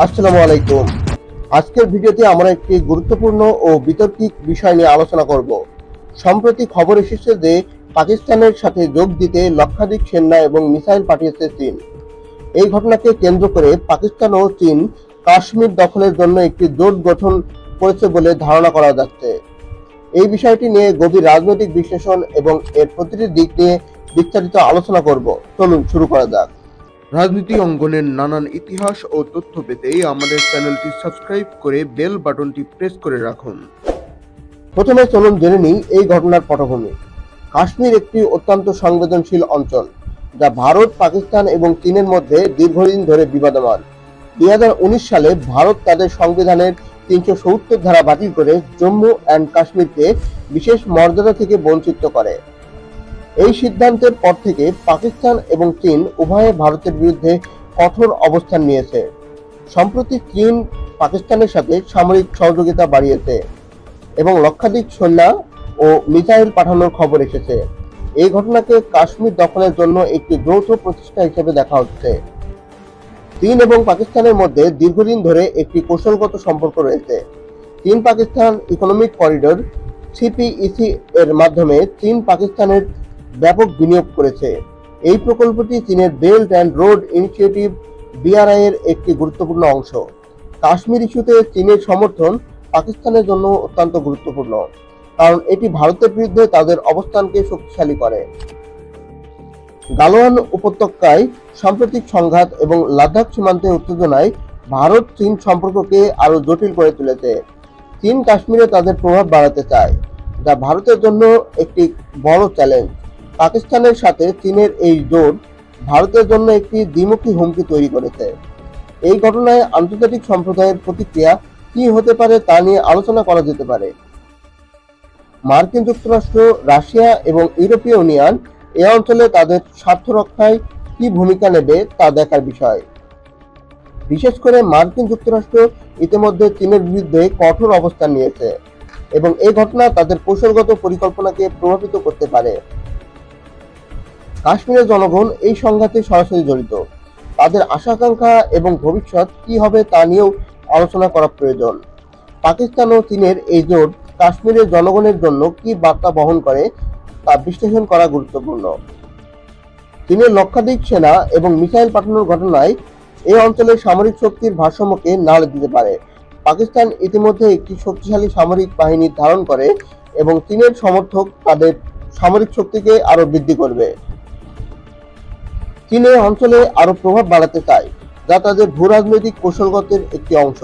আসসালামু আলাইকুম। আজকের ভিডিওতে আমরা একটি গুরুত্বপূর্ণ ও বিতর্কিত বিষয় নিয়ে আলোচনা করব। সম্প্রতি খবর এসেছে যে পাকিস্তানের সাথে যোগ দিতে লক্ষাধিক সেনা এবং মিসাইল পাঠিয়েছে চীন। এই ঘটনাকে কেন্দ্র করে পাকিস্তান ও চীন কাশ্মীর দখলের জন্য একটি জোট গঠন করেছে বলে ধারণা করা যাচ্ছে। এই বিষয়টি নিয়ে গভীর রাজনৈতিক বিশ্লেষণ এবং এর প্রতিটি দিক নিয়ে বিস্তারিত আলোচনা করব। চলুন শুরু করা যাক। রাজনীতি অঙ্গনের নানান ইতিহাস ও তথ্য পেতে আমাদের চ্যানেলটি সাবস্ক্রাইব করে বেল বাটনটি প্রেস করে রাখুন। প্রথমে চলুন জেনে নিই এই ঘটনার পটভূমি। কাশ্মীর একটি অত্যন্ত সংবেদনশীল অঞ্চল, যা ভারত, পাকিস্তান এবং চীনের মধ্যে দীর্ঘদিন ধরে বিবাদমান। 2019 সালে ভারত তাদের সংবিধানের 370 ধারা বাতিল করে জম্মু অ্যান্ড কাশ্মীরকে বিশেষ মর্যাদা থেকে বঞ্চিত করে। এই সিদ্ধান্তের পর থেকে পাকিস্তান এবং চীন উভয়ে ভারতের বিরুদ্ধে কঠোর অবস্থান নিয়েছে। সম্প্রতি চীন পাকিস্তানের সাথে সামরিক সহযোগিতা বাড়িয়েছে এবং লক্ষাধিক সৈন্য ও মিসাইল পাঠানোর খবর এসেছে। এই ঘটনাকে কাশ্মীর দখলের জন্য একটি যৌথ প্রচেষ্টা হিসেবে দেখা হচ্ছে। চীন এবং পাকিস্তানের মধ্যে দীর্ঘদিন ধরে একটি কৌশলগত সম্পর্ক রয়েছে। চীন পাকিস্তান ইকোনমিক করিডোর সিপিইসি এর মাধ্যমে চীন পাকিস্তানের ব্যাপক বিনিয়োগ করেছে। এই প্রকল্পটি চীনের belt and road initiative BRI এর একটি গুরুত্বপূর্ণ অংশ। কাশ্মীর ইস্যুতে চীনের সমর্থন পাকিস্তানের জন্য অত্যন্ত গুরুত্বপূর্ণ, কারণ এটি ভারতের বিরুদ্ধে তাদের অবস্থানকে শক্তিশালী করে। গালওয়ান উপত্যকায় সাম্প্রতিক সংঘাত এবং লাদাখ সীমান্তে উত্তেজনায় ভারত চীন সম্পর্ককে আরো জটিল করে তুলেছে। চীন কাশ্মীরে তাদের প্রভাব বাড়াতে চায়, যা ভারতের জন্য একটি বড় চ্যালেঞ্জ। পাকিস্তানের সাথে চীনের এই জোট ভারতের জন্য একটি দ্বিমুখী হুমকি তৈরি করেছে। এই ঘটনায় আন্তর্জাতিক সম্প্রদায়ের প্রতিক্রিয়া কি হতে পারে তা নিয়ে আলোচনা করা যেতে পারে। মার্কিন যুক্তরাষ্ট্র, রাশিয়া এবং ইউরোপীয় ইউনিয়ন এ অঞ্চলে তাদের স্বার্থ রক্ষায় কি ভূমিকা নেবে তা দেখার বিষয়। বিশেষ করে মার্কিন যুক্তরাষ্ট্র ইতিমধ্যে চীনের বিরুদ্ধে কঠোর অবস্থান নিয়েছে এবং এই ঘটনা তাদের কৌশলগত পরিকল্পনাকে প্রভাবিত করতে পারে। কাশ্মীরের জনগণ এই সংঘাতে সরাসরি জড়িত। তাদের আশা-আকাঙ্ক্ষা এবং ভবিষ্যৎ কি হবে তা নিয়েও আলোচনা করা প্রয়োজন। পাকিস্তান ও চীনের এই জোট কাশ্মীরের জনগণের জন্য কি বার্তা বহন করে তা বিশ্লেষণ করা গুরুত্বপূর্ণ। চীনের লক্ষাধিক সেনা এবং মিসাইল পাঠানোর ঘটনায় এই অঞ্চলের সামরিক শক্তির ভারসাম্যকে নাড়া দিতে পারে। পাকিস্তান ইতিমধ্যে একটি শক্তিশালী সামরিক বাহিনী ধারণ করে এবং চীনের সমর্থক তাদের সামরিক শক্তিকে আরো বৃদ্ধি করবে। চীন এই অঞ্চলে আরো প্রভাব বাড়াতে চায়, যা তাদের ভূ-রাজনৈতিক কৌশলগতের একটি অংশ।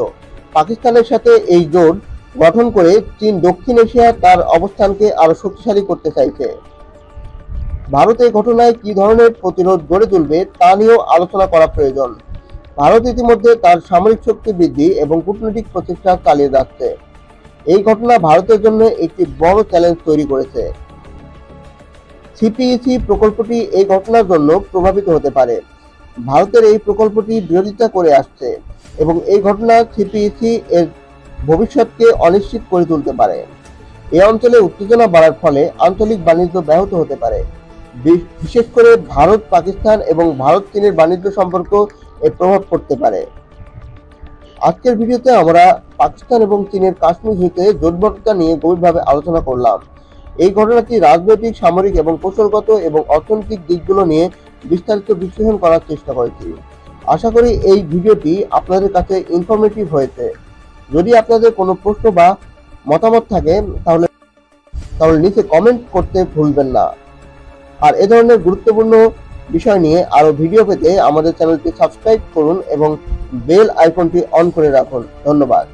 পাকিস্তানের সাথে এই জোট গঠন করে চীন দক্ষিণ এশিয়ায় তার অবস্থানকে আরো শক্তিশালী করতে চাইছে। ভারত এই ঘটনায় কি ধরনের প্রতিরোধ গড়ে তুলবে তা নিয়েও আলোচনা করা প্রয়োজন। ভারত ইতিমধ্যে তার সামরিক শক্তি বৃদ্ধি এবং কূটনৈতিক প্রচেষ্টা চালিয়ে যাচ্ছে। এই ঘটনা ভারতের জন্য একটি বড় চ্যালেঞ্জ তৈরি করেছে। সিপিইসি প্রকল্পটি এই ঘটনার জন্য প্রভাবিত হতে পারে। ভারতের এই প্রকল্পটি বিরোধিতা করে আসছে এবং এই ঘটনা সিপিইসি এর ভবিষ্যৎকে অনিশ্চিত করে তুলতে পারে। এই অঞ্চলে উত্তেজনা বাড়ার ফলে আঞ্চলিক বাণিজ্য ব্যাহত হতে পারে। বিশেষ করে ভারত পাকিস্তান এবং ভারত চীনের বাণিজ্য সম্পর্ক এর প্রভাব পড়তে পারে। আজকের ভিডিওতে আমরা পাকিস্তান এবং চীনের কাশ্মীর ইস্যুতে জোটবদ্ধতা নিয়ে গভীরভাবে আলোচনা করলাম। এই ঘটনাটি রাজনৈতিক, সামরিক এবং কৌশলগত এবং অর্থনৈতিক দিকগুলো নিয়ে বিস্তারিত বিশ্লেষণ করার চেষ্টা করেছি। আশা করি এই ভিডিওটি আপনাদের কাছে ইনফরমেটিভ হয়েছে। যদি আপনাদের কোনো প্রশ্ন বা মতামত থাকে তাহলে নিচে কমেন্ট করতে ভুলবেন না। আর এ ধরনের গুরুত্বপূর্ণ বিষয় নিয়ে আরো ভিডিও পেতে আমাদের চ্যানেলটি সাবস্ক্রাইব করুন এবং বেল আইকনটি অন করে রাখুন। ধন্যবাদ।